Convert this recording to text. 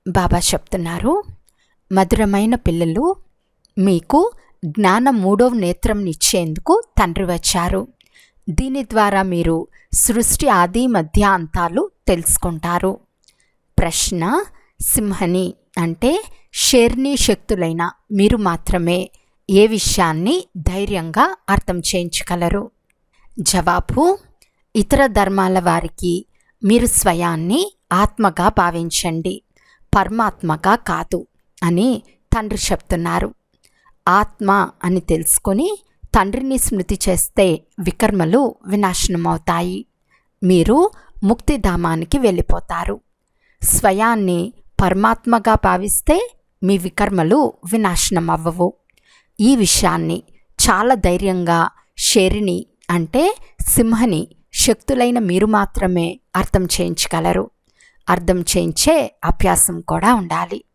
బాబా చెప్తున్నారు, మధురమైన పిల్లలు, మీకు జ్ఞాన మూడవ నేత్రంనిచ్చేందుకు తండ్రి వచ్చారు. దీని ద్వారా మీరు సృష్టి ఆది మధ్య అంతాలు తెలుసుకుంటారు. ప్రశ్న: సింహని అంటే షేర్ని శక్తులైన మీరు మాత్రమే ఏ విషయాన్ని ధైర్యంగా అర్థం చేయించగలరు? జవాబు: ఇతర ధర్మాల వారికి మీరు స్వయాన్ని ఆత్మగా భావించండి, పరమాత్మగా కాదు అని తండ్రి చెప్తున్నారు. ఆత్మ అని తెలుసుకొని తండ్రిని స్మృతి చేస్తే వికర్మలు వినాశనమవుతాయి. మీరు ముక్తిధామానికి వెళ్ళిపోతారు. స్వయాన్ని పరమాత్మగా భావిస్తే మీ వికర్మలు వినాశనం అవ్వవు. ఈ విషయాన్ని చాలా ధైర్యంగా షేరిని అంటే సింహని శక్తులైన మీరు మాత్రమే అర్థం చేయించగలరు. అర్థం చేయించే అభ్యాసం కూడా ఉండాలి.